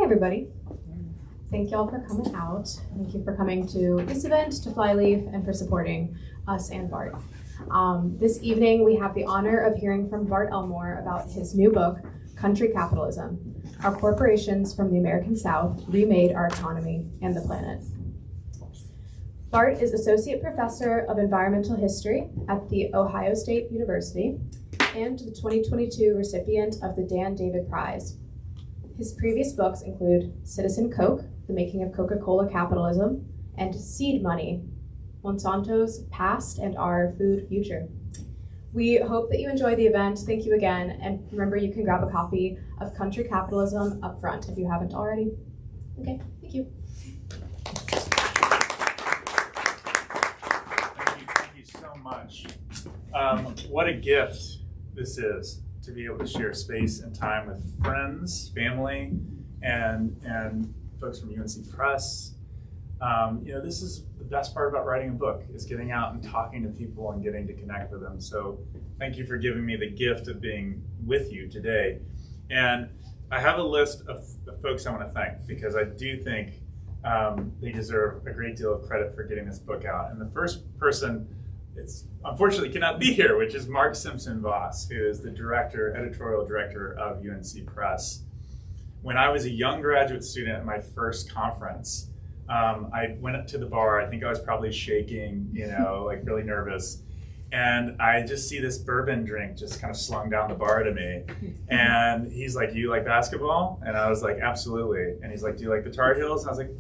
everybody. Thank y'all for coming out. Thank you for coming to this event, to Flyleaf, and for supporting us and Bart. This evening, we have the honor of hearing from Bart Elmore about his new book, Country Capitalism: How Corporations from the American South Remade Our Economy and the Planet. Bart is Associate Professor of Environmental History at The Ohio State University and the 2022 recipient of the Dan David Prize. His previous books include Citizen Coke, The Making of Coca-Cola Capitalism, and Seed Money, Monsanto's Past and Our Food Future. We hope that you enjoy the event. Thank you again, and remember you can grab a copy of Country Capitalism up front if you haven't already. Okay, thank you. Thank you so much. What a gift this is, to be able to share space and time with friends, family, and folks from UNC Press. This is the best part about writing a book, is getting out and talking to people and getting to connect with them. So thank you for giving me the gift of being with you today. And I have a list of folks I want to thank, because I do think they deserve a great deal of credit for getting this book out. And the first person unfortunately cannot be here, which is Mark Simpson Voss, who is the editorial director of UNC Press. When I was a young graduate student at my first conference, I went up to the bar. I think I was probably shaking, like really nervous. And I just see this bourbon drink just kind of slung down the bar to me. And he's like, "Do you like basketball?" And I was like, "Absolutely." And he's like, "Do you like the Tar Heels?" I was like,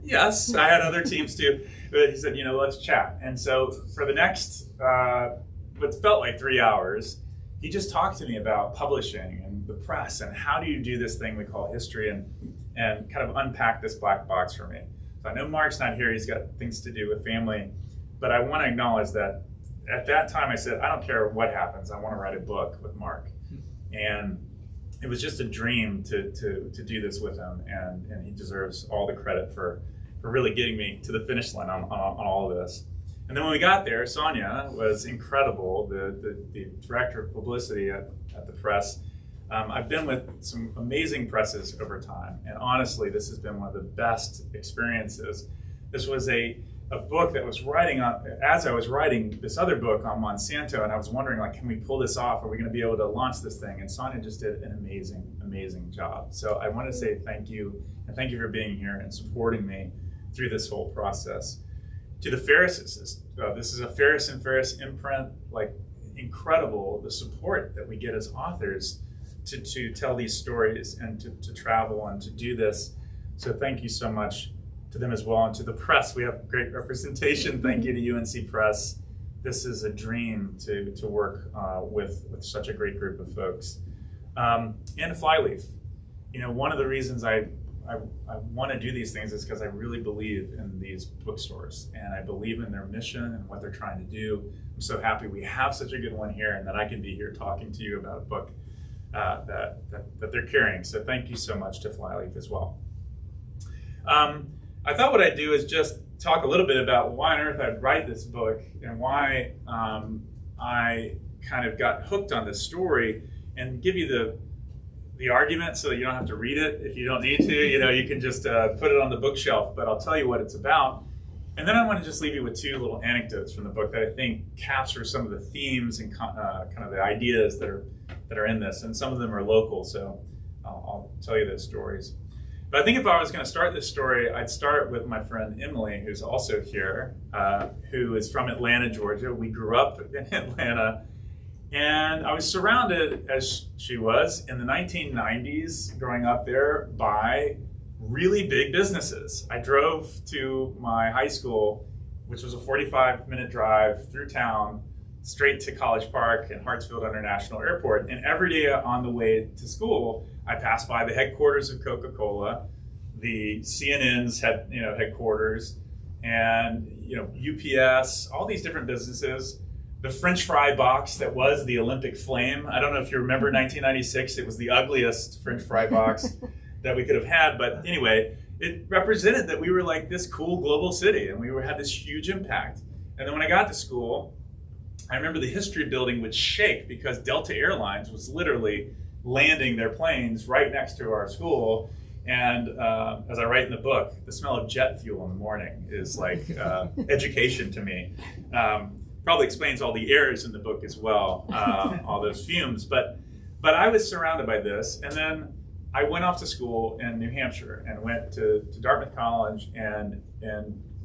"Yes." I had other teams too. But he said, "Let's chat." And so for the next, what felt like 3 hours, he just talked to me about publishing and the press and how do you do this thing we call history, and kind of unpack this black box for me. So I know Mark's not here. He's got things to do with family. But I want to acknowledge that at that time I said, I don't care what happens. I want to write a book with Mark. And it was just a dream to do this with him. And he deserves all the credit for really getting me to the finish line on all of this. And then when we got there, Sonia was incredible, the director of publicity at the press. I've been with some amazing presses over time, and honestly, this has been one of the best experiences. This was a book that was writing on, as I was writing this other book on Monsanto, and I was wondering, can we pull this off? Are we going to be able to launch this thing? And Sonia just did an amazing, amazing job. So I want to say thank you, and thank you for being here and supporting me through this whole process. To the Ferrises, this is a Ferris and Ferris imprint, incredible, the support that we get as authors to tell these stories and to travel and to do this. So thank you so much to them as well. And to the press, we have great representation. Thank you to UNC Press. This is a dream to work with such a great group of folks. And Flyleaf. One of the reasons I want to do these things is because I really believe in these bookstores, and I believe in their mission and what they're trying to do. I'm so happy we have such a good one here, and that I can be here talking to you about a book that they're carrying. So thank you so much to Flyleaf as well. I thought what I'd do is just talk a little bit about why on earth I'd write this book, and why I kind of got hooked on this story, and give you the argument so that you don't have to read it if you don't need to. You can just put it on the bookshelf, but I'll tell you what it's about. And then I want to just leave you with two little anecdotes from the book that I think capture some of the themes and kind of the ideas that are in this. And some of them are local, so I'll tell you those stories. But I think if I was going to start this story, I'd start with my friend Emily, who's also here, who is from Atlanta, Georgia. We grew up in Atlanta. And I was surrounded, as she was, in the 1990s, growing up there, by really big businesses. I drove to my high school, which was a 45-minute drive through town, straight to College Park and Hartsfield International Airport. And every day on the way to school, I passed by the headquarters of Coca-Cola, the CNN's headquarters, and UPS, all these different businesses. The French fry box that was the Olympic Flame. I don't know if you remember 1996. It was the ugliest French fry box that we could have had. But anyway, it represented that we were like this cool global city, and we had this huge impact. And then when I got to school, I remember the history building would shake because Delta Airlines was literally landing their planes right next to our school. And as I write in the book, the smell of jet fuel in the morning is like education to me. Probably explains all the errors in the book as well, all those fumes. But I was surrounded by this, and then I went off to school in New Hampshire and went to Dartmouth College, and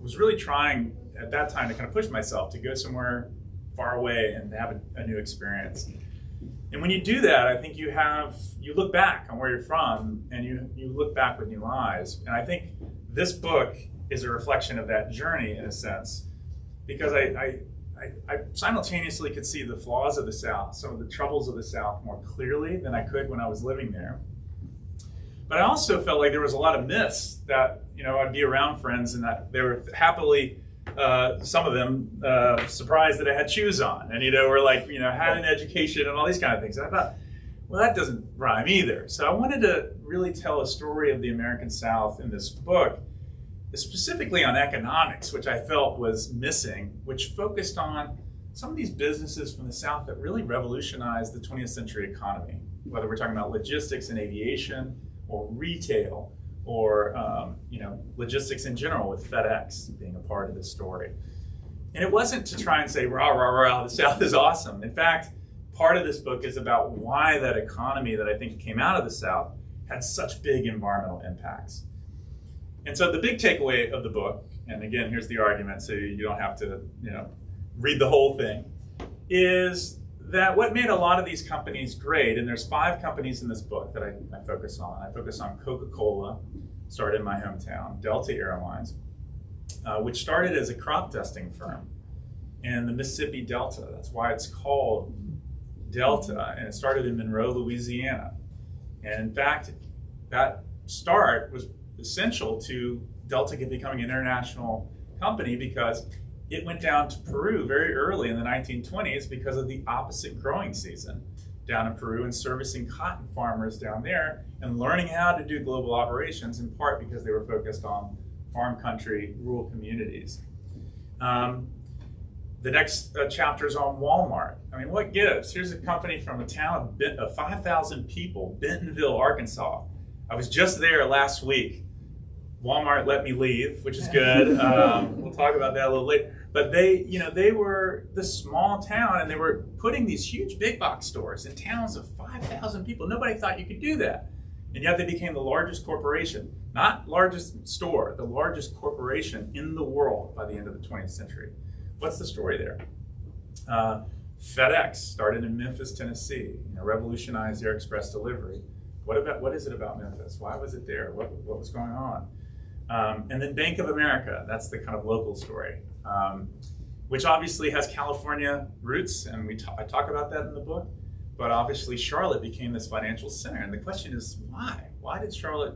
was really trying at that time to kind of push myself to go somewhere far away and have a new experience. And when you do that, I think you look back on where you're from, and you look back with new eyes. And I think this book is a reflection of that journey in a sense, because I simultaneously could see the flaws of the South, some of the troubles of the South more clearly than I could when I was living there. But I also felt like there was a lot of myths that, I'd be around friends and that they were happily, some of them surprised that I had shoes on and, were like, had an education and all these kind of things. And I thought, well, that doesn't rhyme either. So I wanted to really tell a story of the American South in this book, specifically on economics, which I felt was missing, which focused on some of these businesses from the South that really revolutionized the 20th century economy, whether we're talking about logistics and aviation or retail or logistics in general, with FedEx being a part of this story. And it wasn't to try and say, rah, rah, rah, the South is awesome. In fact, part of this book is about why that economy that I think came out of the South had such big environmental impacts. And so the big takeaway of the book, and again, here's the argument, so you don't have to, read the whole thing, is that what made a lot of these companies great, and there's 5 companies in this book that I focus on. I focus on Coca-Cola, started in my hometown, Delta Airlines, which started as a crop dusting firm in the Mississippi Delta. That's why it's called Delta, and it started in Monroe, Louisiana. And in fact, that start was essential to Delta becoming an international company, because it went down to Peru very early in the 1920s because of the opposite growing season down in Peru, and servicing cotton farmers down there and learning how to do global operations, in part because they were focused on farm country, rural communities. The next chapter is on Walmart. I mean, what gives? Here's a company from a town of 5,000 people, Bentonville, Arkansas. I was just there last week. Walmart let me leave, which is good. We'll talk about that a little later. But they were this small town, and they were putting these huge big box stores in towns of 5,000 people. Nobody thought you could do that. And yet they became the largest corporation, not largest store, the largest corporation in the world by the end of the 20th century. What's the story there? FedEx started in Memphis, Tennessee, revolutionized air express delivery. What is it about Memphis? Why was it there? What was going on? And then Bank of America, that's the kind of local story, which obviously has California roots, and I talk about that in the book. But obviously Charlotte became this financial center, and the question is why? Why did Charlotte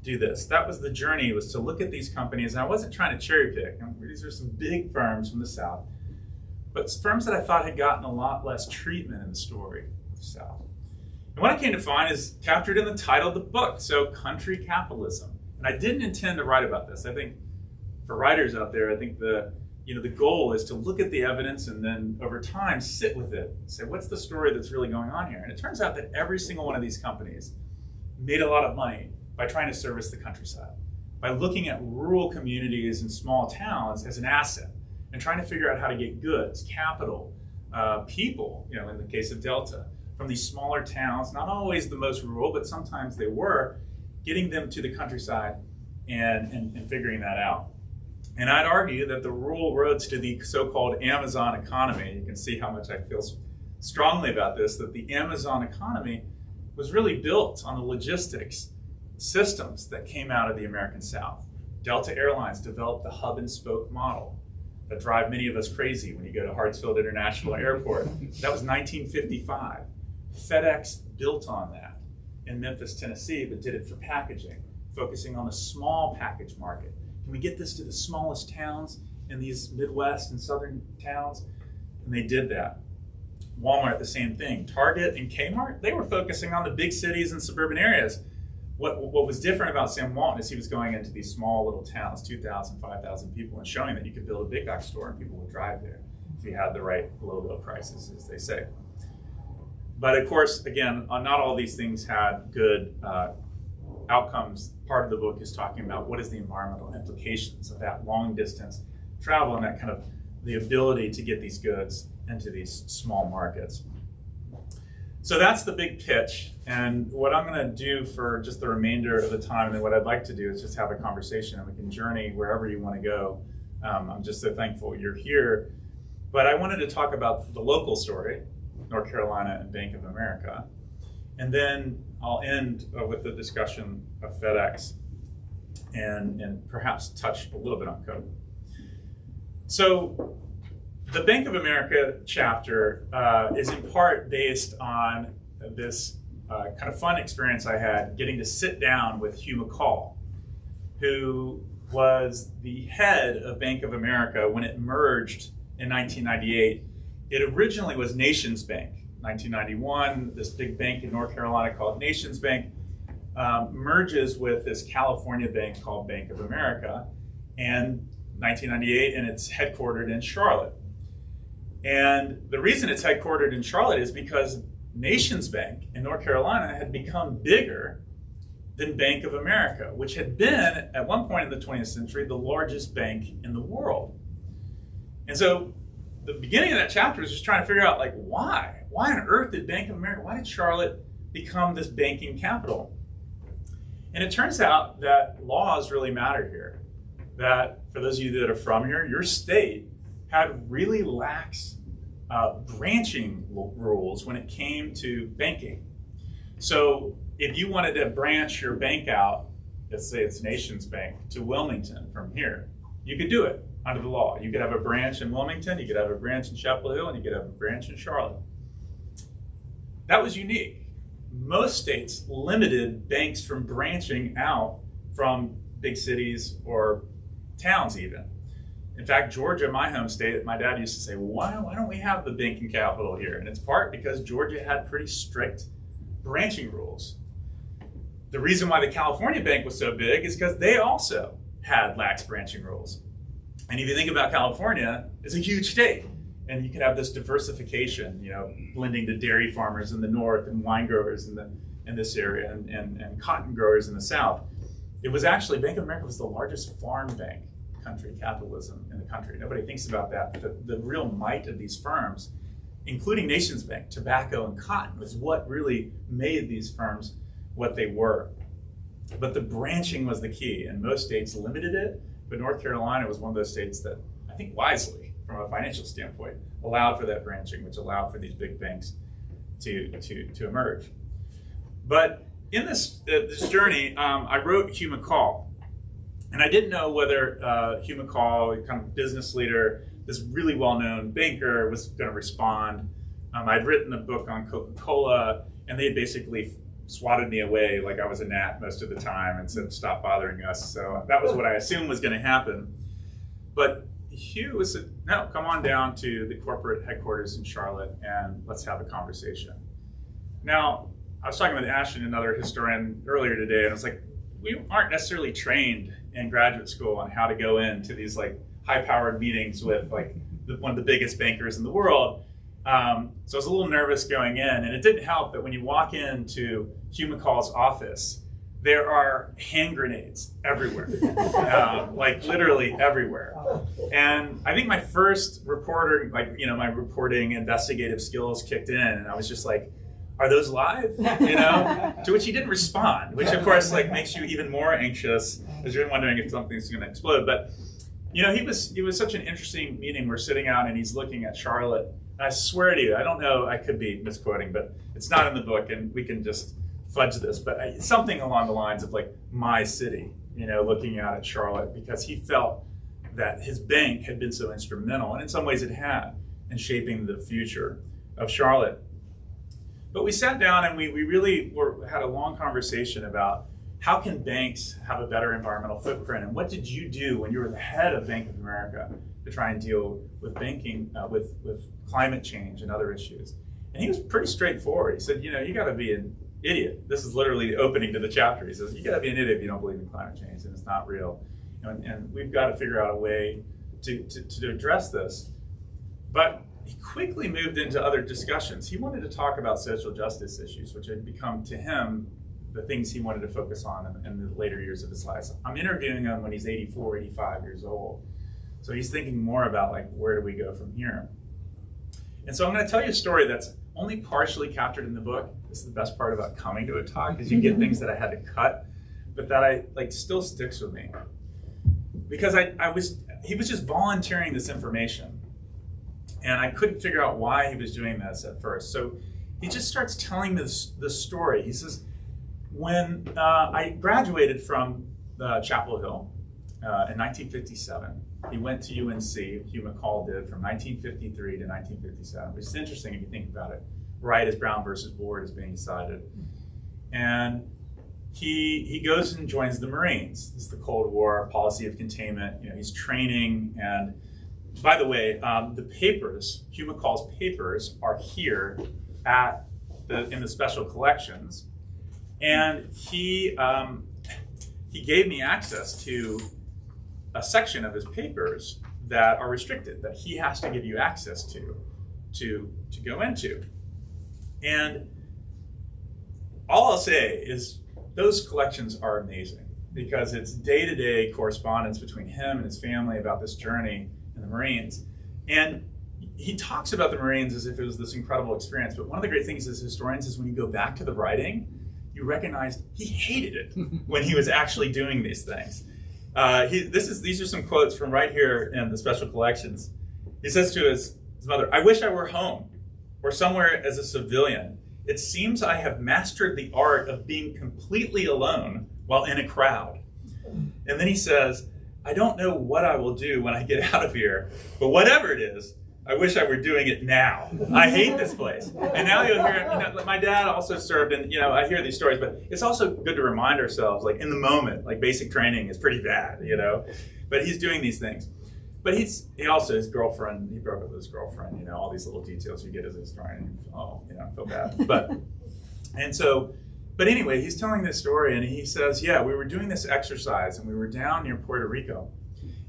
do this? That was the journey, was to look at these companies, and I wasn't trying to cherry pick. These are some big firms from the South, but firms that I thought had gotten a lot less treatment in the story of the South. And what I came to find is captured in the title of the book, so Country Capitalism. And I didn't intend to write about this. I think for writers out there, I think the goal is to look at the evidence and then over time sit with it and say, what's the story that's really going on here? And it turns out that every single one of these companies made a lot of money by trying to service the countryside, by looking at rural communities and small towns as an asset and trying to figure out how to get goods, capital, people, in the case of Delta, from these smaller towns, not always the most rural, but sometimes they were, getting them to the countryside and figuring that out. And I'd argue that the rural roads to the so-called Amazon economy, you can see how much I feel strongly about this, that the Amazon economy was really built on the logistics systems that came out of the American South. Delta Airlines developed the hub and spoke model that drive many of us crazy when you go to Hartsfield International Airport. That was 1955. FedEx built on that in Memphis, Tennessee, but did it for packaging, focusing on the small package market. Can we get this to the smallest towns in these Midwest and Southern towns? And they did that. Walmart, the same thing. Target and Kmart, they were focusing on the big cities and suburban areas. What was different about Sam Walton is he was going into these small little towns, 2,000, 5,000 people, and showing that you could build a big box store and people would drive there if you had the right low prices, as they say. But of course, again, not all these things had good outcomes part of the book is talking about what is the environmental implications of that long distance travel and that kind of the ability to get these goods into these small markets. So that's the big pitch. And what I'm going to do for just the remainder of the time, and then what I'd like to do is just have a conversation and we can journey wherever you want to go. I'm just so thankful you're here. But I wanted to talk about the local story, North Carolina and Bank of America. And then I'll end with the discussion of FedEx and perhaps touch a little bit on code. So the Bank of America chapter is in part based on this kind of fun experience I had getting to sit down with Hugh McCall, who was the head of Bank of America when it merged in 1998. It originally was Nations Bank. 1991, this big bank in North Carolina called Nations Bank merges with this California bank called Bank of America, and 1998, and it's headquartered in Charlotte. And the reason it's headquartered in Charlotte is because Nations Bank in North Carolina had become bigger than Bank of America, which had been, at one point in the 20th century, the largest bank in the world. And so the beginning of that chapter is just trying to figure out, like, why? Why on earth did Bank of America, why did Charlotte become this banking capital? And it turns out that laws really matter here. That, for those of you that are from here, your state had really lax branching rules when it came to banking. So if you wanted to branch your bank out, let's say it's Nations Bank, to Wilmington from here, you could do it under the law. You could have a branch in Wilmington, you could have a branch in Chapel Hill, and you could have a branch in Charlotte. That was unique. Most states limited banks from branching out from big cities or towns even. In fact, Georgia, my home state, my dad used to say, well, why don't we have the banking capital here? And it's part because Georgia had pretty strict branching rules. The reason why the California bank was so big is because they also had lax branching rules. And if you think about California, it's a huge state. And you can have this diversification, blending the dairy farmers in the north and wine growers in this area and cotton growers in the south. It was actually, Bank of America was the largest farm bank, country capitalism in the country. Nobody thinks about that. But the real might of these firms, including Nations Bank, tobacco and cotton, was what really made these firms what they were. But the branching was the key, and most states limited it. But North Carolina was one of those states that, I think wisely, from a financial standpoint, allowed for that branching, which allowed for these big banks to emerge. But in this journey, I wrote Hugh McCall. And I didn't know whether Hugh McCall, kind of business leader, this really well-known banker, was going to respond. I'd written a book on Coca-Cola, and they basically swatted me away like I was a gnat most of the time and said, stop bothering us. So that was what I assumed was going to happen. But Hugh said, no, come on down to the corporate headquarters in Charlotte and let's have a conversation. Now, I was talking with Ashton, another historian, earlier today, and I was like, we aren't necessarily trained in graduate school on how to go into these like high-powered meetings with like one of the biggest bankers in the world. So I was a little nervous going in, and it didn't help that when you walk into Hugh McCall's office, there are hand grenades everywhere, like literally everywhere. And I think my first reporting investigative skills kicked in, and I was just like, are those live? To which he didn't respond, which of course like makes you even more anxious as you're wondering if something's going to explode. But he was such an interesting meeting. We're sitting out and he's looking at Charlotte. And I swear to you, I don't know, I could be misquoting, but it's not in the book, and we can just fudge this, but something along the lines of like my city, looking out at Charlotte, because he felt that his bank had been so instrumental, and in some ways it had, in shaping the future of Charlotte. But we sat down and we really had a long conversation about how can banks have a better environmental footprint, and what did you do when you were the head of Bank of America to try and deal with banking, with climate change and other issues? And he was pretty straightforward. He said, you got to be an idiot. This is literally the opening to the chapter. He says, you got to be an idiot if you don't believe in climate change, and it's not real. And we've got to figure out a way to address this. But he quickly moved into other discussions. He wanted to talk about social justice issues, which had become to him the things he wanted to focus on in the later years of his life. So I'm interviewing him when he's 84, 85 years old. So he's thinking more about like, where do we go from here? And so I'm going to tell you a story that's only partially captured in the book. This is the best part about coming to a talk, is you get things that I had to cut, but that I like still sticks with me. Because he was just volunteering this information. And I couldn't figure out why he was doing this at first. So he just starts telling this story. He says, when I graduated from Chapel Hill in 1957, he went to UNC, Hugh McCall did, from 1953 to 1957, which is interesting if you think about it, right as Brown versus Board is being decided. And he goes and joins the Marines. This is the Cold War, policy of containment. You know, he's training. And by the way, the papers, Hugh McCall's papers, are here in the special collections. And he gave me access to a section of his papers that are restricted, that he has to give you access to go into. And all I'll say is those collections are amazing, because it's day-to-day correspondence between him and his family about this journey in the Marines. And he talks about the Marines as if it was this incredible experience, but one of the great things as historians is when you go back to the writing, you recognize he hated it when he was actually doing these things. These are some quotes from right here in the special collections. He says to his mother, "I wish I were home or somewhere as a civilian. It seems I have mastered the art of being completely alone while in a crowd." And then he says, "I don't know what I will do when I get out of here, but whatever it is, I wish I were doing it now. I hate this place." And now you'll hear, my dad also served, and I hear these stories, but it's also good to remind ourselves, like in the moment, like basic training is pretty bad, but he's doing these things. But he also, his girlfriend, he broke up with his girlfriend, all these little details you get as a historian, I feel bad. But anyway, he's telling this story, and he says, yeah, we were doing this exercise, and we were down near Puerto Rico,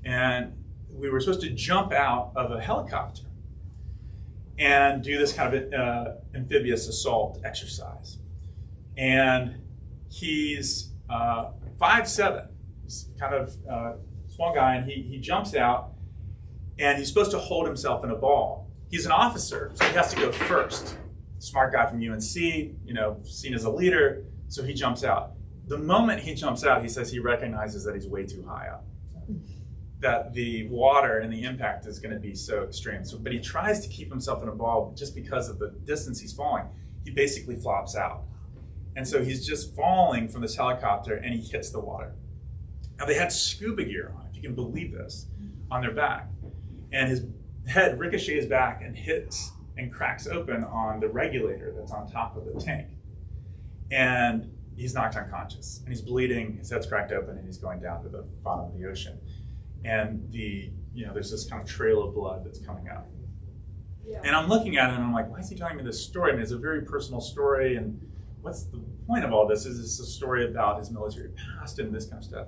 and we were supposed to jump out of a helicopter and do this kind of amphibious assault exercise. And he's 5'7", he's kind of small guy, and he jumps out, and he's supposed to hold himself in a ball. He's an officer, so he has to go first. Smart guy from UNC, seen as a leader, so he jumps out. The moment he jumps out, he says he recognizes that he's way too high up, that the water and the impact is going to be so extreme. But he tries to keep himself in a ball just because of the distance he's falling. He basically flops out. And so he's just falling from this helicopter, and he hits the water. Now, they had scuba gear on, if you can believe this, on their back. And his head ricochets back and hits and cracks open on the regulator that's on top of the tank. And he's knocked unconscious, and he's bleeding, his head's cracked open, and he's going down to the bottom of the ocean. And there's this kind of trail of blood that's coming out. Yeah. And I'm looking at it, and I'm like, why is he telling me this story? I mean, it's a very personal story, and what's the point of all this? Is this a story about his military past and this kind of stuff?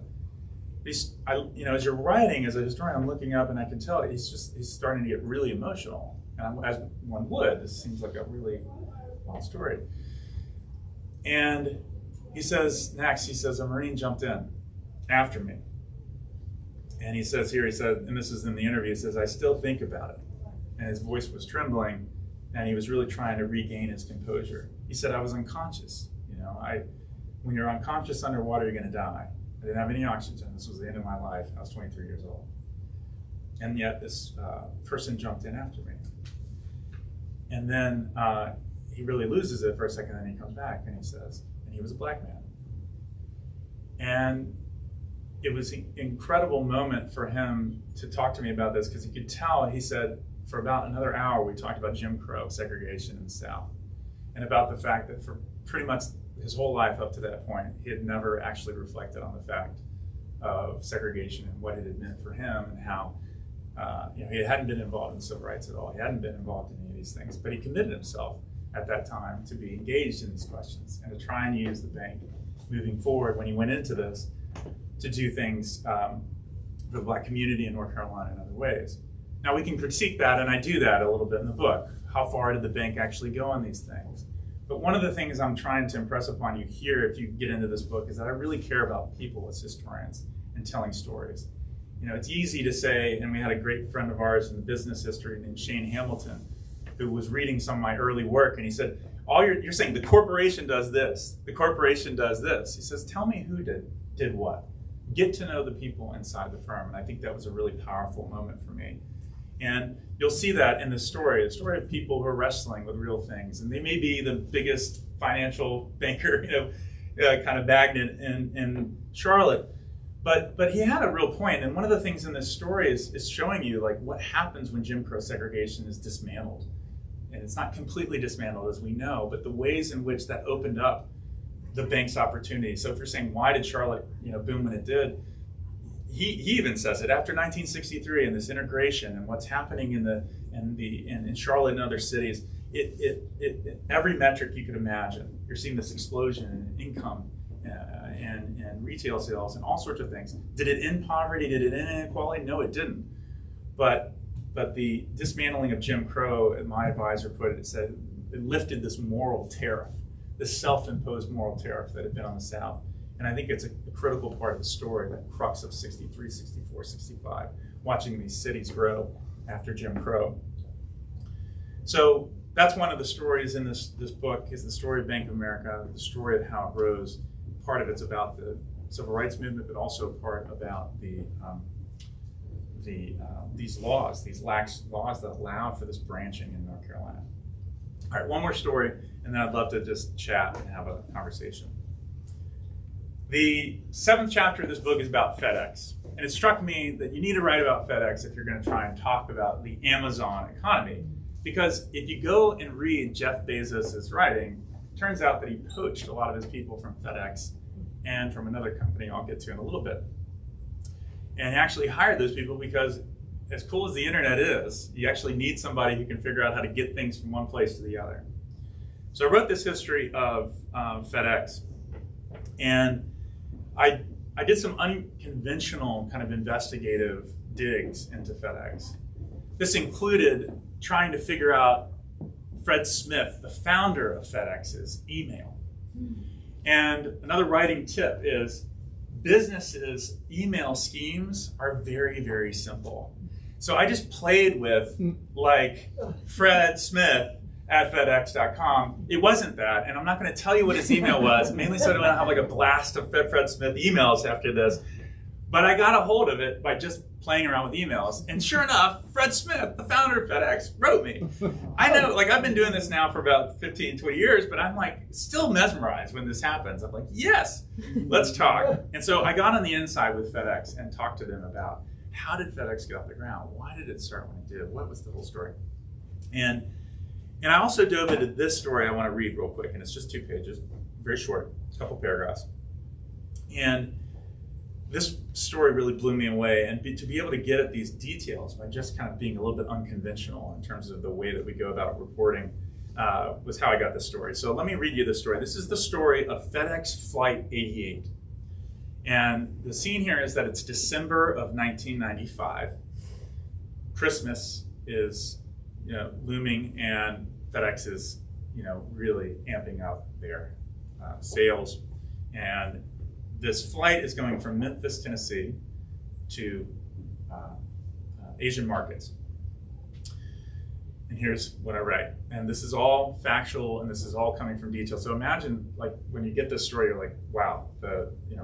As you're writing, as a historian, I'm looking up, and I can tell he's starting to get really emotional. And as one would, this seems like a really long story. And he says, a Marine jumped in after me. And he said, and this is in the interview, he says, "I still think about it." And his voice was trembling, and he was really trying to regain his composure. He said, "I was unconscious. When you're unconscious underwater, you're going to die. I didn't have any oxygen. This was the end of my life. I was 23 years old. And yet this person jumped in after me." And then he really loses it for a second, and he comes back, and he says, and he was a black man. And it was an incredible moment for him to talk to me about this, because he could tell, he said, for about another hour, we talked about Jim Crow, segregation in the South, and about the fact that for pretty much his whole life up to that point, he had never actually reflected on the fact of segregation and what it had meant for him, and how he hadn't been involved in civil rights at all. He hadn't been involved in any of these things, but he committed himself at that time to be engaged in these questions and to try and use the bank moving forward when he went into this to do things for the Black community in North Carolina in other ways. Now, we can critique that, and I do that a little bit in the book. How far did the bank actually go on these things? But one of the things I'm trying to impress upon you here, if you get into this book, is that I really care about people as historians and telling stories. You know, it's easy to say, and we had a great friend of ours in the business history named Shane Hamilton, who was reading some of my early work, and he said, you're saying the corporation does this, the corporation does this. He says, tell me who did what. Get to know the people inside the firm. And I think that was a really powerful moment for me. And you'll see that in the story of people who are wrestling with real things. And they may be the biggest financial banker, kind of magnate in Charlotte. But he had a real point. And one of the things in this story is showing you like what happens when Jim Crow segregation is dismantled. And it's not completely dismantled, as we know, but the ways in which that opened up the bank's opportunity. So if you're saying, why did Charlotte boom when it did? He even says it after 1963 and this integration and what's happening in Charlotte and other cities. Every metric you could imagine, you're seeing this explosion in income and retail sales and all sorts of things. Did it end poverty? Did it end inequality? No, it didn't. But the dismantling of Jim Crow, as my advisor put it, it lifted this moral tariff, this self-imposed moral tariff that had been on the South. And I think it's a critical part of the story, that crux of 63, 64, 65, watching these cities grow after Jim Crow. So that's one of the stories in this book, is the story of Bank of America, the story of how it rose. Part of it's about the civil rights movement, but also part about these lax laws that allowed for this branching in North Carolina. All right, one more story, and then I'd love to just chat and have a conversation. The 7th chapter of this book is about FedEx, and it struck me that you need to write about FedEx if you're going to try and talk about the Amazon economy, because if you go and read Jeff Bezos' writing, it turns out that he poached a lot of his people from FedEx and from another company I'll get to in a little bit. And he actually hired those people because, as cool as the internet is, you actually need somebody who can figure out how to get things from one place to the other. So I wrote this history of FedEx, and I did some unconventional kind of investigative digs into FedEx. This included trying to figure out Fred Smith, the founder of FedEx's email. And another writing tip is businesses' email schemes are very, very simple. So I just played with like Fred Smith at FedEx.com. It wasn't that, and I'm not going to tell you what his email was, mainly so I don't have like a blast of Fred Smith emails after this. But I got a hold of it by just playing around with emails. And sure enough, Fred Smith, the founder of FedEx, wrote me. I know, like I've been doing this now for about 15, 20 years, but I'm like still mesmerized when this happens. I'm like, yes, let's talk. And so I got on the inside with FedEx and talked to them about how did FedEx get off the ground? Why did it start when it did? What was the whole story? And I also dove into this story I want to read real quick, and it's just 2 pages, very short, a couple paragraphs. And this story really blew me away, and to be able to get at these details by just kind of being a little bit unconventional in terms of the way that we go about reporting was how I got this story. So let me read you this story. This is the story of FedEx Flight 88. And the scene here is that it's December of 1995. Christmas is looming, and FedEx is really amping up their sales. And this flight is going from Memphis, Tennessee to Asian markets. And here's what I write. And this is all factual, and this is all coming from detail. So imagine, like, when you get this story, you're like, wow,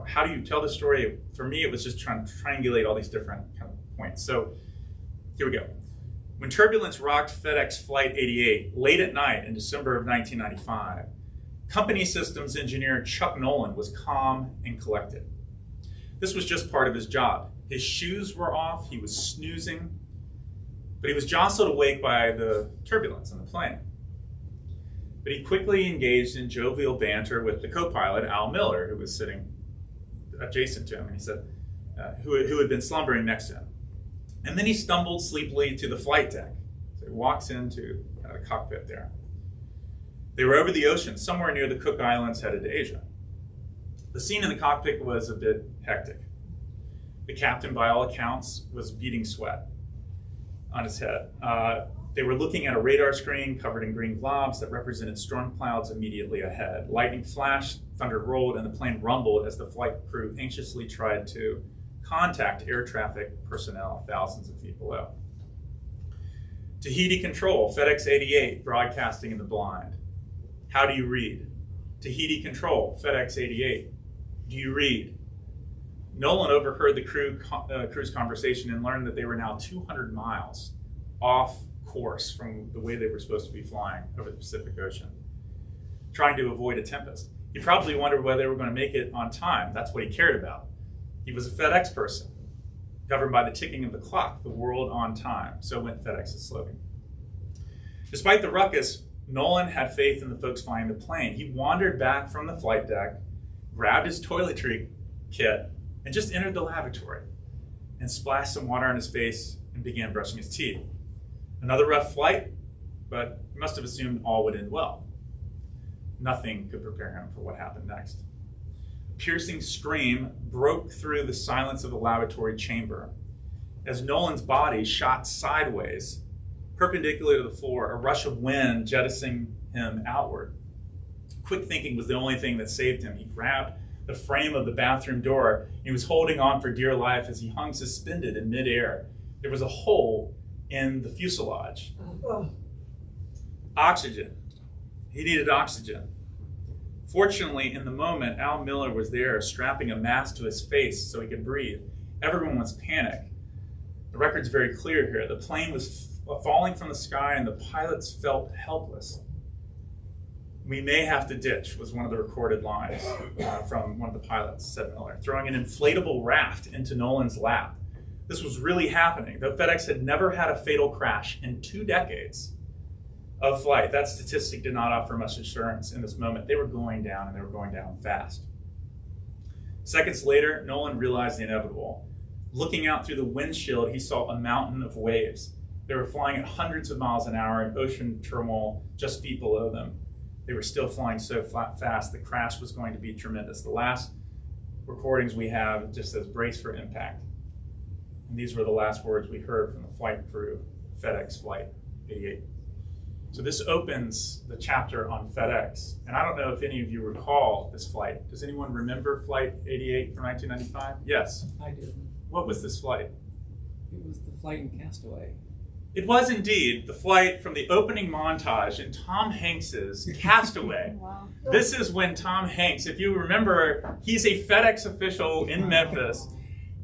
how do you tell the story? For me, it was just trying to triangulate all these different kind of points. So here we go. When turbulence rocked FedEx Flight 88 late at night in December of 1995, company systems engineer Chuck Nolan was calm and collected. This was just part of his job. His shoes were off, he was snoozing, but he was jostled awake by the turbulence on the plane. But he quickly engaged in jovial banter with the co-pilot, Al Miller, who was sitting adjacent to him, and he said, who had been slumbering next to him. And then he stumbled sleepily to the flight deck. So he walks into the cockpit there. They were over the ocean, somewhere near the Cook Islands, headed to Asia. The scene in the cockpit was a bit hectic. The captain, by all accounts, was beating sweat. on his head. They were looking at a radar screen covered in green globs that represented storm clouds immediately ahead. Lightning flashed, thunder rolled, and the plane rumbled as the flight crew anxiously tried to contact air traffic personnel thousands of feet below. Tahiti Control, FedEx 88, broadcasting in the blind. How do you read? Tahiti Control, FedEx 88. Do you read? Nolan overheard the crew's conversation and learned that they were now 200 miles off course from the way they were supposed to be flying over the Pacific Ocean, trying to avoid a tempest. He probably wondered whether they were going to make it on time. That's what he cared about. He was a FedEx person, governed by the ticking of the clock, the world on time. So went FedEx's slogan. Despite the ruckus, Nolan had faith in the folks flying the plane. He wandered back from the flight deck, grabbed his toiletry kit, and just entered the lavatory and splashed some water on his face and began brushing his teeth. Another rough flight, but he must have assumed all would end well. Nothing could prepare him for what happened next. A piercing scream broke through the silence of the lavatory chamber. As Nolan's body shot sideways, perpendicular to the floor, a rush of wind jettisoning him outward. Quick thinking was the only thing that saved him. He grabbed the frame of the bathroom door. He was holding on for dear life as he hung suspended in midair. There was a hole in the fuselage. Oxygen. He needed oxygen. Fortunately, in the moment, Al Miller was there, strapping a mask to his face so he could breathe. Everyone was panicked. The record's very clear here. The plane was falling from the sky and the pilots felt helpless. "We may have to ditch," was one of the recorded lines from one of the pilots, said Miller, throwing an inflatable raft into Nolan's lap. This was really happening. Though FedEx had never had a fatal crash in 2 decades of flight, that statistic did not offer much assurance in this moment. They were going down, and they were going down fast. Seconds later, Nolan realized the inevitable. Looking out through the windshield, he saw a mountain of waves. They were flying at hundreds of miles an hour in ocean turmoil just feet below them. They were still flying so fast, the crash was going to be tremendous. The last recordings we have just says brace for impact. And these were the last words we heard from the flight crew, FedEx Flight 88. So this opens the chapter on FedEx. And I don't know if any of you recall this flight. Does anyone remember Flight 88 from 1995? Yes. I do. What was this flight? It was the flight in Castaway. It was indeed the flight from the opening montage in Tom Hanks's Castaway. Wow. This is when Tom Hanks, if you remember, he's a FedEx official in Memphis,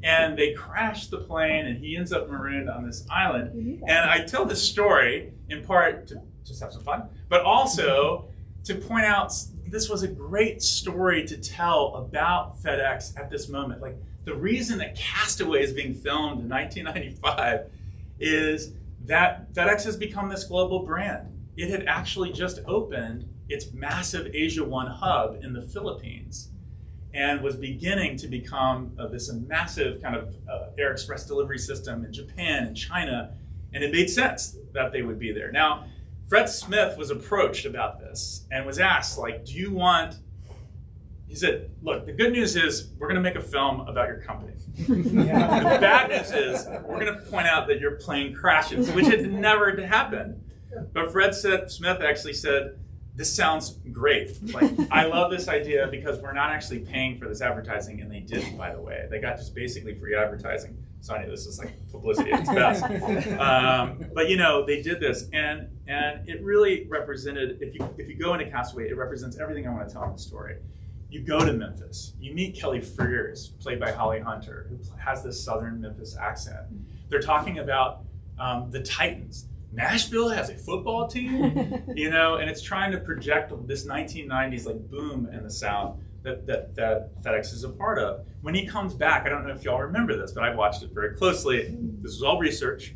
and they crash the plane, and he ends up marooned on this island. And I tell this story in part to just have some fun, but also to point out this was a great story to tell about FedEx at this moment. Like, the reason that Castaway is being filmed in 1995 is that FedEx has become this global brand. It had actually just opened its massive Asia One hub in the Philippines and was beginning to become this massive kind of air express delivery system in Japan and China, and it made sense that they would be there. Now, Fred Smith was approached about this and was asked, like, do you want, he said, look, the good news is we're going to make a film about your company. The bad news is we're going to point out that your plane crashes, which had never happened. But Fred Smith actually said, this sounds great. Like, I love this idea because we're not actually paying for this advertising, and they didn't, by the way. They got just basically free advertising. Sonia, this is like publicity at its best. But you know, they did this, and it really represented, if you go into Castaway, it represents everything I want to tell in the story. You go to Memphis, you meet Kelly Frears, played by Holly Hunter, who has this Southern Memphis accent. They're talking about the Titans. Nashville has a football team, you know, and it's trying to project this 1990s like boom in the South that FedEx is a part of. When he comes back, I don't know if y'all remember this, but I watched it very closely. This was all research.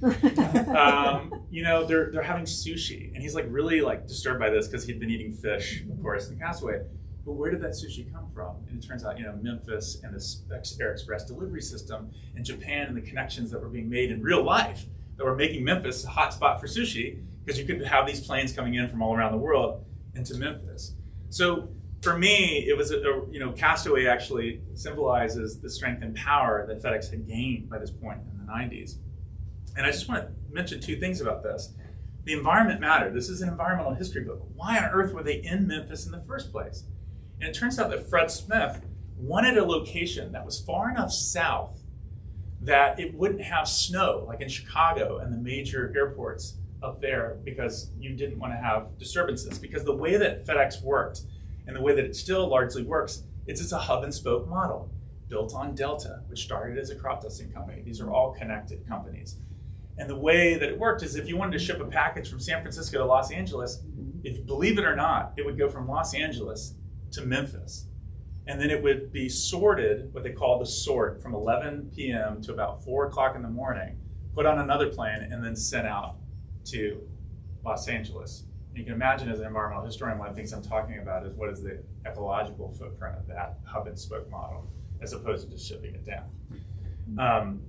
You know, they're having sushi, and he's like really like disturbed by this because he'd been eating fish, of course, in Castaway. But where did that sushi come from? And it turns out, you know, Memphis and this Air Express delivery system, and Japan and the connections that were being made in real life that were making Memphis a hot spot for sushi, because you could have these planes coming in from all around the world into Memphis. So for me, it was you know, Castaway actually symbolizes the strength and power that FedEx had gained by this point in the 90s. And I just want to mention two things about this. The environment mattered. This is an environmental history book. Why on earth were they in Memphis in the first place? And it turns out that Fred Smith wanted a location that was far enough south that it wouldn't have snow, like in Chicago and the major airports up there, because you didn't want to have disturbances. Because the way that FedEx worked, and the way that it still largely works, it's a hub and spoke model built on Delta, which started as a crop dusting company. These are all connected companies. And the way that it worked is if you wanted to ship a package from San Francisco to Los Angeles, if believe it or not, it would go from Los Angeles to Memphis. And then it would be sorted, what they call the sort, from 11 p.m. to about 4 o'clock in the morning, put on another plane, and then sent out to Los Angeles. And you can imagine, as an environmental historian, one of the things I'm talking about is what is the ecological footprint of that hub and spoke model, as opposed to just shipping it down.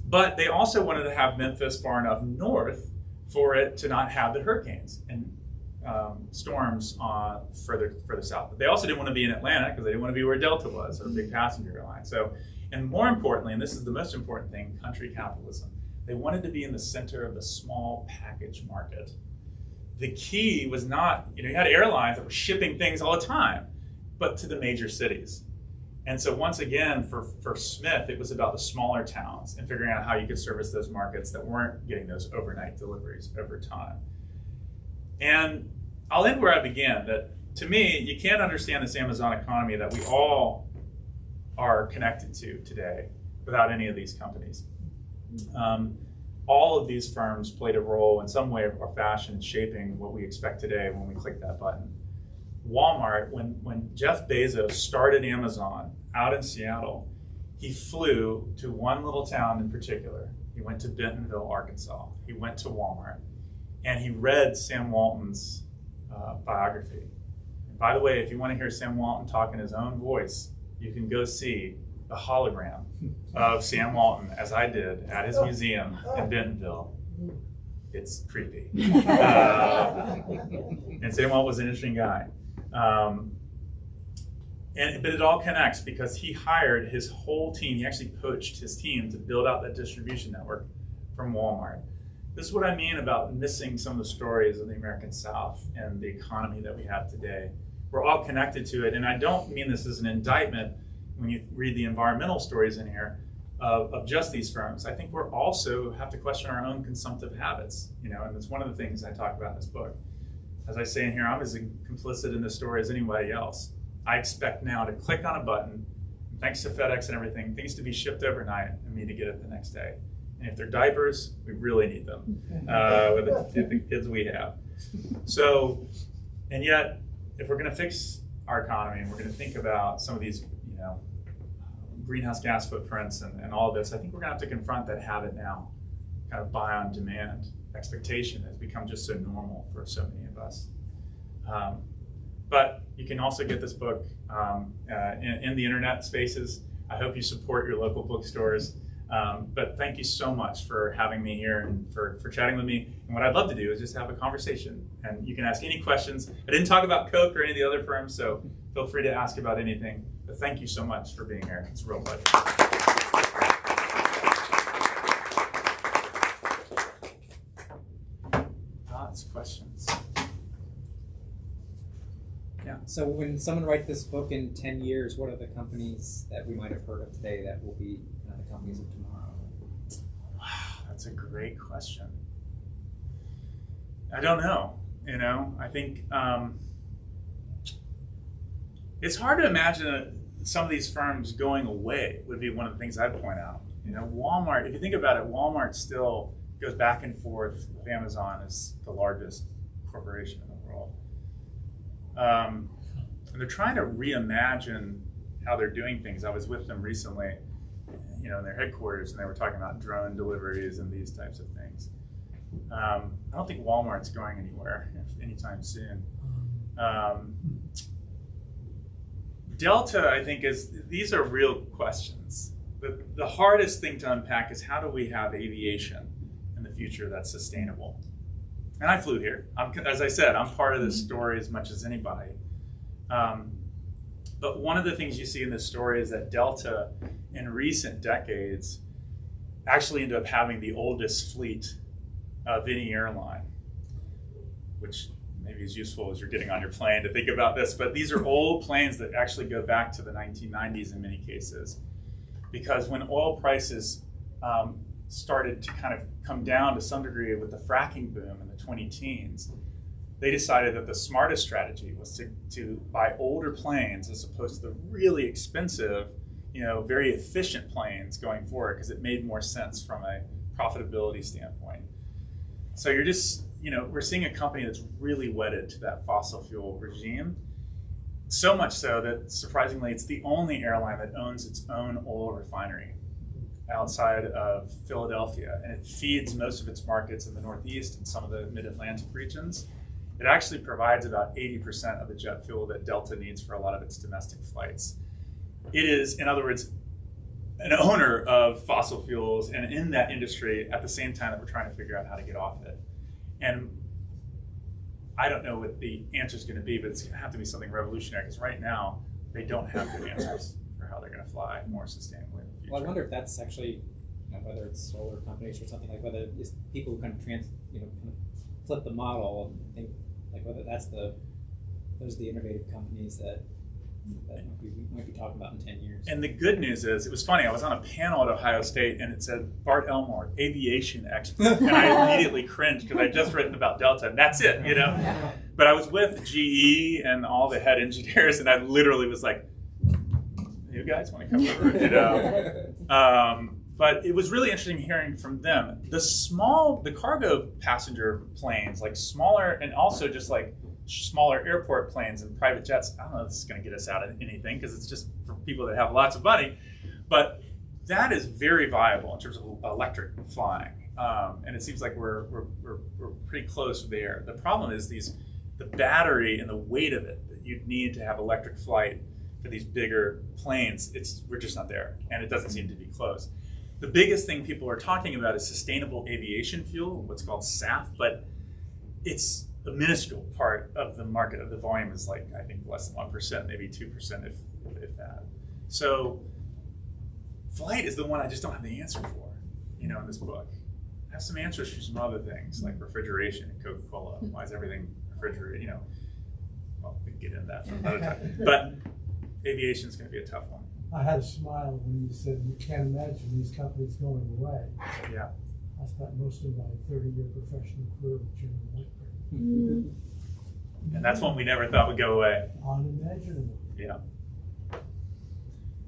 But they also wanted to have Memphis far enough north for it to not have the hurricanes and storms further south. But they also didn't want to be in Atlanta because they didn't want to be where Delta was, or a big passenger airline. So, and more importantly, and this is the most important thing, country capitalism. They wanted to be in the center of the small package market. The key was not, you had airlines that were shipping things all the time, but to the major cities. And so once again, for Smith, it was about the smaller towns and figuring out how you could service those markets that weren't getting those overnight deliveries over time. And I'll end where I began, that to me, you can't understand this Amazon economy that we all are connected to today without any of these companies. All of these firms played a role in some way or fashion in shaping what we expect today when we click that button. Walmart, when Jeff Bezos started Amazon out in Seattle, he flew to one little town in particular. He went to Bentonville, Arkansas. He went to Walmart, and he read Sam Walton's biography. And by the way, if you want to hear Sam Walton talk in his own voice, you can go see the hologram of Sam Walton, as I did, at his museum in Bentonville. It's creepy. And Sam Walton was an interesting guy. But it all connects because he hired his whole team. He actually poached his team to build out that distribution network from Walmart. This is what I mean about missing some of the stories of the American South and the economy that we have today. We're all connected to it, and I don't mean this as an indictment when you read the environmental stories in here of just these firms. I think we're also have to question our own consumptive habits, and it's one of the things I talk about in this book. As I say in here, I'm as complicit in this story as anybody else. I expect now to click on a button, thanks to FedEx and everything, things to be shipped overnight and me to get it the next day. And if they're diapers, we really need them with the kids we have. So, and yet, if we're going to fix our economy and we're going to think about some of these, greenhouse gas footprints and all of this, I think we're going to have to confront that habit now. Kind of buy on demand expectation has become just so normal for so many of us. But you can also get this book in the internet spaces. I hope you support your local bookstores. But thank you so much for having me here and for chatting with me. And what I'd love to do is just have a conversation. And you can ask any questions. I didn't talk about Coke or any of the other firms, so feel free to ask about anything. But thank you so much for being here. It's a real pleasure. Thoughts, questions? Yeah. So when someone writes this book in 10 years, what are the companies that we might have heard of today that will be the companies of tomorrow? That's a great question. I don't know. I think it's hard to imagine some of these firms going away would be one of the things I'd point out. Walmart, if you think about it, Walmart still goes back and forth with Amazon as the largest corporation in the world. And they're trying to reimagine how they're doing things. I was with them recently, in their headquarters, and they were talking about drone deliveries and these types of things. I don't think Walmart's going anywhere anytime soon. Delta, I think, these are real questions. The hardest thing to unpack is how do we have aviation in the future that's sustainable? And I flew here. As I said, I'm part of this story as much as anybody. But one of the things you see in this story is that Delta, in recent decades, actually ended up having the oldest fleet of any airline, which maybe is useful as you're getting on your plane to think about this. But these are old planes that actually go back to the 1990s in many cases, because when oil prices started to kind of come down to some degree with the fracking boom in the 20-teens, they decided that the smartest strategy was to buy older planes as opposed to the really expensive, very efficient planes going forward, because it made more sense from a profitability standpoint. So you're just, we're seeing a company that's really wedded to that fossil fuel regime. So much so that, surprisingly, it's the only airline that owns its own oil refinery outside of Philadelphia, and it feeds most of its markets in the Northeast and some of the Mid-Atlantic regions. It actually provides about 80% of the jet fuel that Delta needs for a lot of its domestic flights. It is, in other words, an owner of fossil fuels and in that industry at the same time that we're trying to figure out how to get off it. And I don't know what the answer is going to be, but it's going to have to be something revolutionary, because right now they don't have good answers for how they're going to fly more sustainably in the future. Well, I wonder if that's actually, whether it's solar companies or something, like whether it's people who kind of flip the model and think like whether those are the innovative companies that we might be talking about in 10 years. And the good news is, it was funny, I was on a panel at Ohio State and it said Bart Elmore, aviation expert. And I immediately cringed because I'd just written about Delta, and that's it, But I was with GE and all the head engineers, and I literally was like, you guys want to come over? But it was really interesting hearing from them. The cargo passenger planes, like smaller, and also just like smaller airport planes and private jets. I don't know if this is going to get us out of anything, because it's just for people that have lots of money. But that is very viable in terms of electric flying, and it seems like we're pretty close there. The problem is the battery and the weight of it that you'd need to have electric flight for these bigger planes. We're just not there, and it doesn't seem to be close. The biggest thing people are talking about is sustainable aviation fuel, what's called SAF, but it's a minuscule part of the market. Of the volume is like, I think, less than 1%, maybe 2% if that. So flight is the one I just don't have the answer for, in this book. I have some answers for some other things, like refrigeration and Coca-Cola. Why is everything refrigerated? Well, we can get into that another time. But aviation is going to be a tough one. I had a smile when you said you can't imagine these companies going away. Yeah. I spent most of my 30-year professional career with General Electric. And that's one we never thought would go away. Unimaginable. Yeah.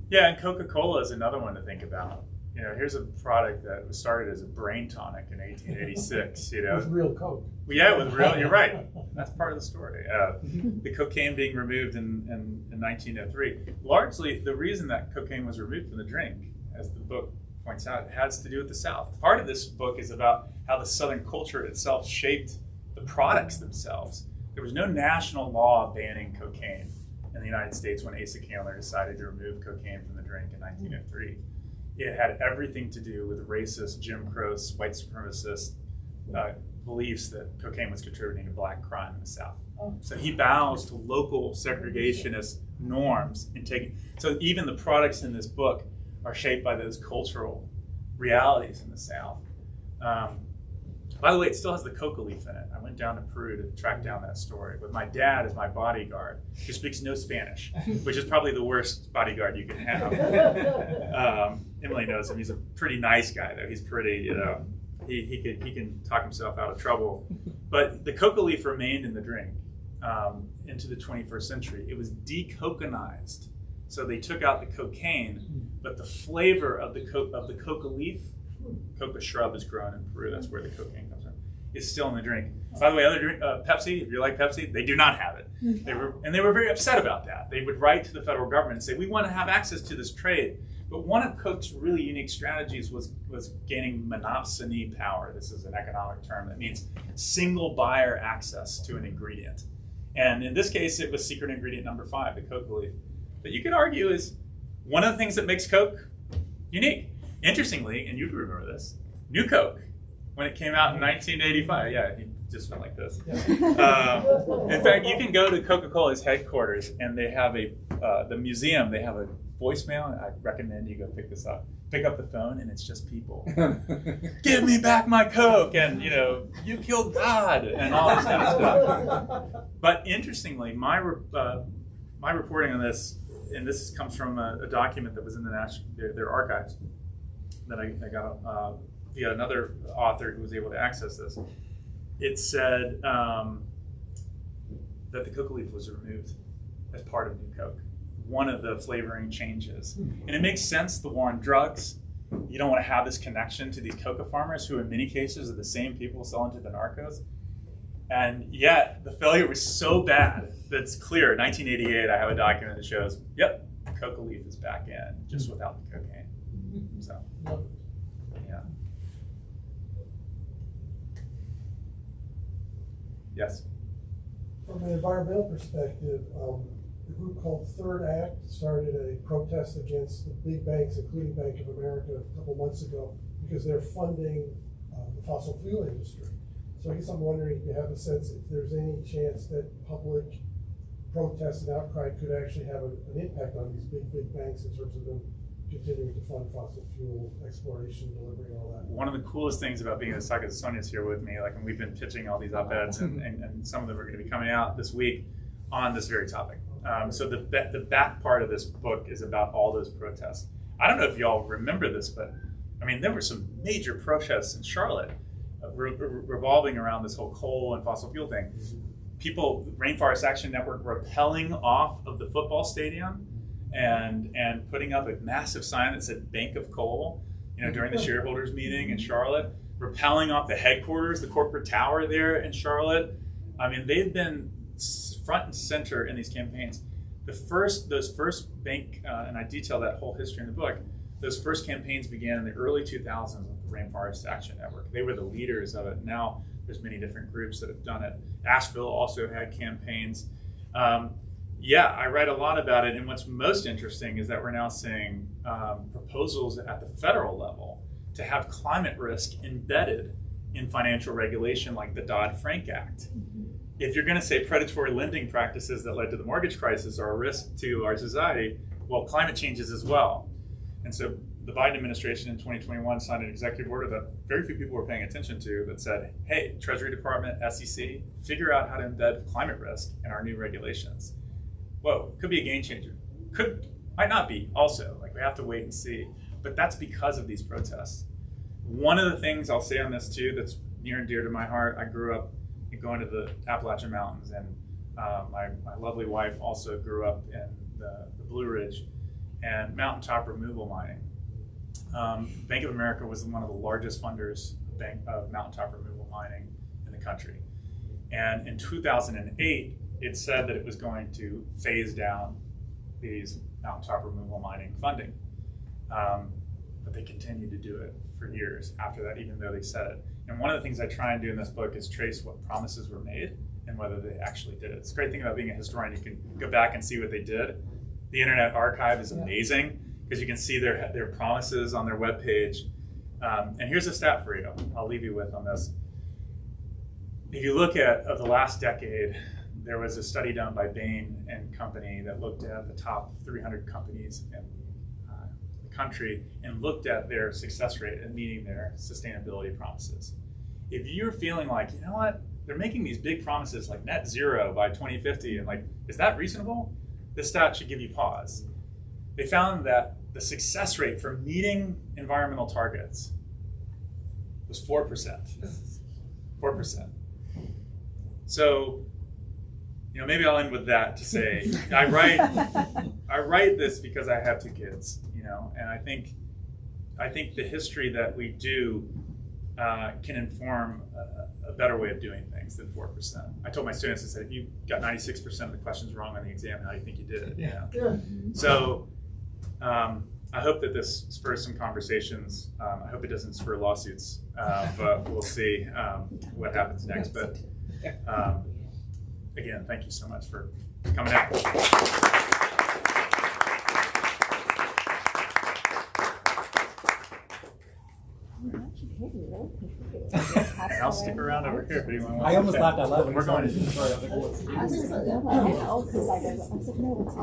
Yeah, and Coca-Cola is another one to think about. Here's a product that was started as a brain tonic in 1886. With real Coke. Yeah, with real. You're right. That's part of the story. The cocaine being removed in 1903. Largely, the reason that cocaine was removed from the drink, as the book points out, it has to do with the South. Part of this book is about how the Southern culture itself shaped the products themselves. There was no national law banning cocaine in the United States when Asa Candler decided to remove cocaine from the drink in 1903. It had everything to do with racist, Jim Crow, white supremacist beliefs that cocaine was contributing to black crime in the South. So he bows to local segregationist norms in taking. So even the products in this book are shaped by those cultural realities in the South. By the way, it still has the coca leaf in it. I went down to Peru to track down that story with my dad as my bodyguard, who speaks no Spanish, which is probably the worst bodyguard you can have. Emily knows him. He's a pretty nice guy, though. He's pretty, he can talk himself out of trouble. But the coca leaf remained in the drink into the 21st century. It was decoconized. So they took out the cocaine, but the flavor of the coca leaf, coca shrub is grown in Peru, that's where the cocaine comes from, is still in the drink. By the way, other drink, Pepsi, if you like Pepsi, they do not have it. They were very upset about that. They would write to the federal government and say, we want to have access to this trade. But one of Coke's really unique strategies was gaining monopsony power. This is an economic term that means single buyer access to an ingredient. And in this case, it was secret ingredient number 5, the coca leaf. But you could argue is one of the things that makes Coke unique. Interestingly, and you remember this, New Coke, when it came out in 1985, yeah, he just went like this. In fact, you can go to Coca-Cola's headquarters, and they have the museum, they have a voicemail, and I recommend you go pick this up. Pick up the phone, and it's just people. Give me back my Coke, and you killed God, and all this kind of stuff. But interestingly, my reporting on this, and this comes from a document that was in their archives that I got via another author who was able to access this. It said that the coca leaf was removed as part of New Coke. One of the flavoring changes. And it makes sense, the war on drugs. You don't want to have this connection to these coca farmers who in many cases are the same people selling to the narcos. And yet the failure was so bad that it's clear. 1988, I have a document that shows, yep, coca leaf is back in, just without the cocaine. So, yeah. Yes? From an environmental perspective, a group called Third Act started a protest against the big banks, including Bank of America, a couple months ago, because they're funding the fossil fuel industry. So I guess I'm wondering if you have a sense if there's any chance that public protest and outcry could actually have an impact on these big banks in terms of them continuing to fund fossil fuel exploration, delivery, and all that. One of the coolest things about being in the Socket, Sonia's here with me, and we've been pitching all these op-eds, and some of them are going to be coming out this week on this very topic. So the back part of this book is about all those protests. I don't know if y'all remember this, but I mean, there were some major protests in Charlotte revolving around this whole coal and fossil fuel thing. People, Rainforest Action Network, rappelling off of the football stadium and putting up a massive sign that said Bank of Coal, during the shareholders meeting in Charlotte, rappelling off the headquarters, the corporate tower there in Charlotte. I mean, they've been front and center in these campaigns. Those first bank, and I detail that whole history in the book, those first campaigns began in the early 2000s with the Rainforest Action Network. They were the leaders of it. Now there's many different groups that have done it. Asheville also had campaigns. I write a lot about it, and what's most interesting is that we're now seeing proposals at the federal level to have climate risk embedded in financial regulation like the Dodd-Frank Act. If you're going to say predatory lending practices that led to the mortgage crisis are a risk to our society, well, climate change is as well. And so the Biden administration in 2021 signed an executive order that very few people were paying attention to that said, hey, Treasury Department, SEC, figure out how to embed climate risk in our new regulations. Whoa, could be a game changer. Might not be also, we have to wait and see. But that's because of these protests. One of the things I'll say on this too that's near and dear to my heart, I grew up going to the Appalachian Mountains, and my lovely wife also grew up in the Blue Ridge and mountaintop removal mining. Bank of America was one of the largest funders of mountaintop removal mining in the country. And in 2008, it said that it was going to phase down these mountaintop removal mining funding. But they continued to do it for years after that, even though they said it. And one of the things I try and do in this book is trace what promises were made and whether they actually did it. It's a great thing about being a historian. You can go back and see what they did. The Internet Archive is amazing because you can see their promises on their webpage. And here's a stat for you I'll leave you with on this. If you look at the last decade, there was a study done by Bain and Company that looked at the top 300 companies in the country and looked at their success rate in meeting their sustainability promises. If you're feeling like, you know what, they're making these big promises like net zero by 2050, and is that reasonable? This stat should give you pause. They found that the success rate for meeting environmental targets was 4%. 4%. So, maybe I'll end with that to say, I write this because I have two kids, and I think the history that we do can inform a better way of doing things than 4%. I told my students, I said, if you got 96% of the questions wrong on the exam, how do you think you did it? Yeah. So I hope that this spurs some conversations. I hope it doesn't spur lawsuits, but we'll see what happens next. But again, thank you so much for coming out. And I'll stick around over here if anyone wants. I almost laughed out loud when We're going to. I was like, I know, because I said, no, it's